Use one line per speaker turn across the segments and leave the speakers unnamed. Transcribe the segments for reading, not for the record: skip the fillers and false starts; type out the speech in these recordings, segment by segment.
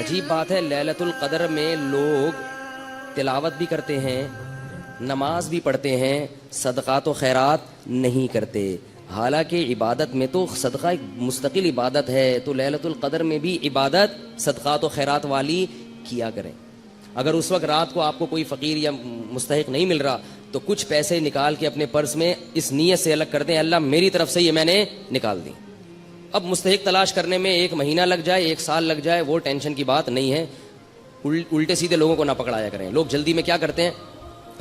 عجیب بات ہے، لیلۃ القدر میں لوگ تلاوت بھی کرتے ہیں، نماز بھی پڑھتے ہیں، صدقات و خیرات نہیں کرتے، حالانکہ عبادت میں تو صدقہ ایک مستقل عبادت ہے، تو لیلۃ القدر میں بھی عبادت صدقات و خیرات والی کیا کریں۔ اگر اس وقت رات کو آپ کو کوئی فقیر یا مستحق نہیں مل رہا تو کچھ پیسے نکال کے اپنے پرس میں اس نیت سے الگ کر دیں، اللہ میری طرف سے یہ میں نے نکال دی۔ اب مستحق تلاش کرنے میں 1 مہینہ لگ جائے، 1 سال لگ جائے، وہ ٹینشن کی بات نہیں ہے۔ الٹے سیدھے لوگوں کو نہ پکڑایا کریں، لوگ جلدی میں کیا کرتے ہیں،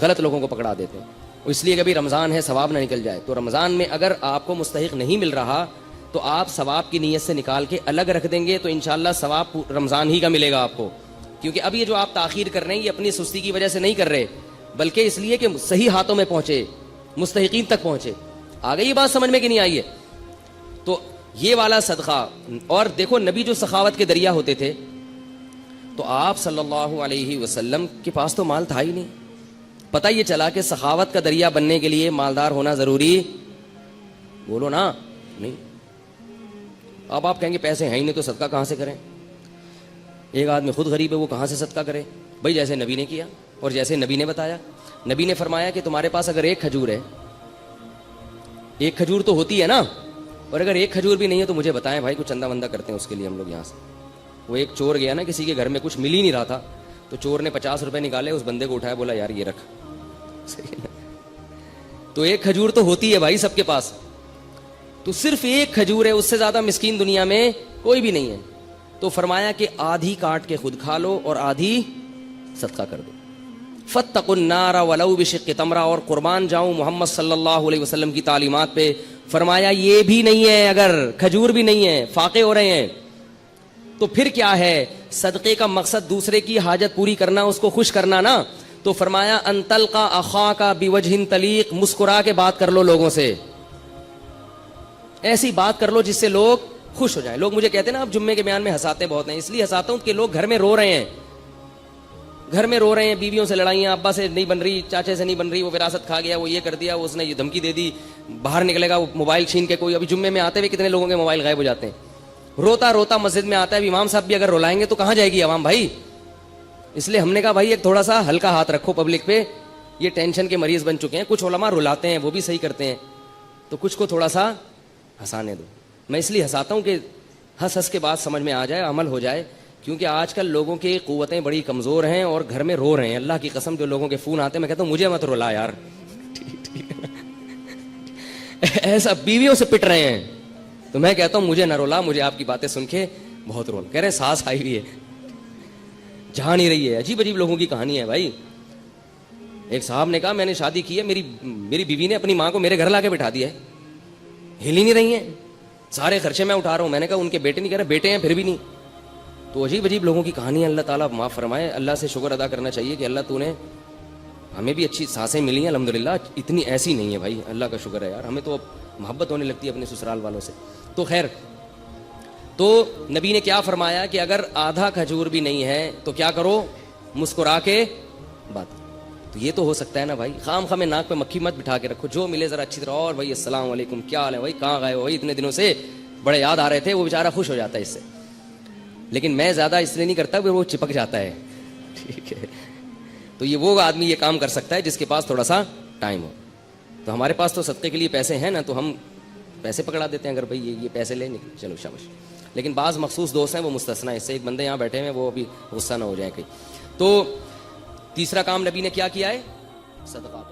غلط لوگوں کو پکڑا دیتے ہیں، اس لیے کہ بھی رمضان ہے ثواب نہ نکل جائے۔ تو رمضان میں اگر آپ کو مستحق نہیں مل رہا تو آپ ثواب کی نیت سے نکال کے الگ رکھ دیں گے تو انشاءاللہ ثواب رمضان ہی کا ملے گا آپ کو، کیونکہ اب یہ جو آپ تاخیر کر رہے ہیں یہ اپنی سستی کی وجہ سے نہیں کر رہے، بلکہ اس لیے کہ صحیح ہاتھوں میں پہنچے، مستحقین تک پہنچے۔ آ گئی یہ بات سمجھ میں کہ نہیں آئی ہے؟ تو یہ والا صدقہ، اور دیکھو نبی جو سخاوت کے دریا ہوتے تھے، تو آپ صلی اللہ علیہ وسلم کے پاس تو مال تھا ہی نہیں، پتہ یہ چلا کہ سخاوت کا دریا بننے کے لیے مالدار ہونا ضروری، بولو نا، نہیں۔ اب آپ کہیں گے پیسے ہیں ہی نہیں تو صدقہ کہاں سے کریں؟ ایک آدمی خود غریب ہے، وہ کہاں سے صدقہ کرے؟ بھائی جیسے نبی نے کیا اور جیسے نبی نے بتایا، نبی نے فرمایا کہ تمہارے پاس اگر 1 کھجور ہے، 1 کھجور تو ہوتی ہے نا، اور اگر 1 کھجور بھی نہیں ہے تو مجھے بتائیں بھائی، کچھ چندہ وندہ کرتے ہیں اس کے لیے ہم لوگ یہاں سے۔ وہ ایک چور گیا نا کسی کے گھر میں، کچھ مل ہی نہیں رہا تھا، تو چور نے 50 روپے نکالے، اس بندے کو اٹھایا، بولا یار یہ رکھ۔ تو 1 کھجور تو ہوتی ہے بھائی سب کے پاس، تو صرف 1 کھجور ہے، اس سے زیادہ مسکین دنیا میں کوئی بھی نہیں ہے، تو فرمایا کہ آدھی کاٹ کے خود کھا لو اور آدھی صدقہ کر دو۔ فاتقوا النار ولو بشق تمرہ، اور قربان جاؤں محمد صلی اللہ علیہ وسلم کی تعلیمات پہ، فرمایا یہ بھی نہیں ہے، اگر کھجور بھی نہیں ہے، فاقے ہو رہے ہیں، تو پھر کیا ہے؟ صدقے کا مقصد دوسرے کی حاجت پوری کرنا، اس کو خوش کرنا نا، تو فرمایا ان تلقى اخاك بوجه طلیق، مسکرا کے بات کر لو لوگوں سے، ایسی بات کر لو جس سے لوگ خوش ہو جائیں۔ لوگ مجھے کہتے ہیں نا اب جمعے کے بیان میں ہنساتے بہت ہیں، اس لیے ہنساتا ہوں کہ لوگ گھر میں رو رہے ہیں، گھر میں رو رہے ہیں، بیویوں سے لڑائیاں، ابا سے نہیں بن رہی، چاچے سے نہیں بن رہی، وہ وراثت کھا گیا، وہ یہ کر دیا، اس نے یہ دھمکی دے دی، باہر نکلے گا وہ موبائل چھین کے کوئی۔ ابھی جمعے میں آتے ہوئے کتنے لوگوں کے موبائل غائب ہو جاتے ہیں، روتا روتا مسجد میں آتا ہے، امام صاحب بھی اگر رولائیں گے تو کہاں جائے گی عوام بھائی؟ اس لیے ہم نے کہا بھائی ایک تھوڑا سا ہلکا ہاتھ رکھو پبلک پہ، یہ ٹینشن کے مریض بن چکے ہیں، کچھ علماء رلاتے ہیں وہ بھی صحیح کرتے ہیں، تو کچھ کو تھوڑا سا ہنسانے دو۔ میں اس لیے ہنساتا ہوں کہ ہنس ہنس کے بعد سمجھ میں آ جائے، عمل ہو جائے، کیونکہ آج کل لوگوں کی قوتیں بڑی کمزور ہیں اور گھر میں رو رہے ہیں۔ اللہ کی قسم جو لوگوں کے فون آتے ہیں میں کہتا ہوں مجھے مت رلا یار، ایسا بیویوں سے پٹ رہے ہیں، تو میں کہتا ہوں مجھے نہ رولا، مجھے آپ کی باتیں سن کے بہت رول، کہہ رہے ہیں سانس آئی ہوئی ہے، جہاں نہیں رہی ہے۔ عجیب عجیب لوگوں کی کہانی ہے بھائی۔ ایک صاحب نے کہا میں نے شادی کی ہے، میری بیوی نے اپنی ماں کو میرے گھر لا کے بٹھا دیا ہے، ہل ہی نہیں رہی ہیں، سارے خرچے میں اٹھا رہا ہوں۔ میں نے کہا ان کے بیٹے نہیں، کہہ رہے بیٹے ہیں پھر بھی نہیں۔ تو عجیب عجیب لوگوں کی کہانی ہے، اللہ تعالیٰ معاف فرمائے۔ اللہ سے شکر ادا کرنا چاہیے کہ اللہ تو نے ہمیں بھی اچھی سانسیں ملی ہیں الحمدللہ، اتنی ایسی نہیں ہے بھائی، اللہ کا شکر ہے یار، ہمیں تو محبت ہونے لگتی ہے اپنے سسرال والوں سے۔ تو خیر، تو نبی نے کیا فرمایا کہ اگر آدھا کھجور بھی نہیں ہے تو کیا کرو؟ مسکرا کے بات۔ تو یہ تو ہو سکتا ہے نا بھائی، خام خام ناک پہ مکھی مت بٹھا کے رکھو، جو ملے ذرا اچھی طرح، اور بھائی السلام علیکم، کیا حال ہے بھائی، کہاں گئے ہو بھائی، اتنے دنوں سے بڑے یاد آ رہے تھے، وہ بیچارہ خوش ہو جاتا ہے اس سے۔ لیکن میں زیادہ اس لیے نہیں کرتا کہ وہ چپک جاتا ہے، ٹھیک ہے؟ تو یہ وہ آدمی یہ کام کر سکتا ہے جس کے پاس تھوڑا سا ٹائم ہو۔ تو ہمارے پاس تو صدقے کے لیے پیسے ہیں نا، تو ہم پیسے پکڑا دیتے ہیں، اگر بھائی یہ پیسے لے نکل چلو شاباش۔ لیکن بعض مخصوص دوست ہیں وہ مستثنا، اس سے ایک بندے یہاں بیٹھے ہیں وہ ابھی غصہ نہ ہو جائے کہیں۔ تو تیسرا کام نبی نے کیا کیا ہے؟ صدقات۔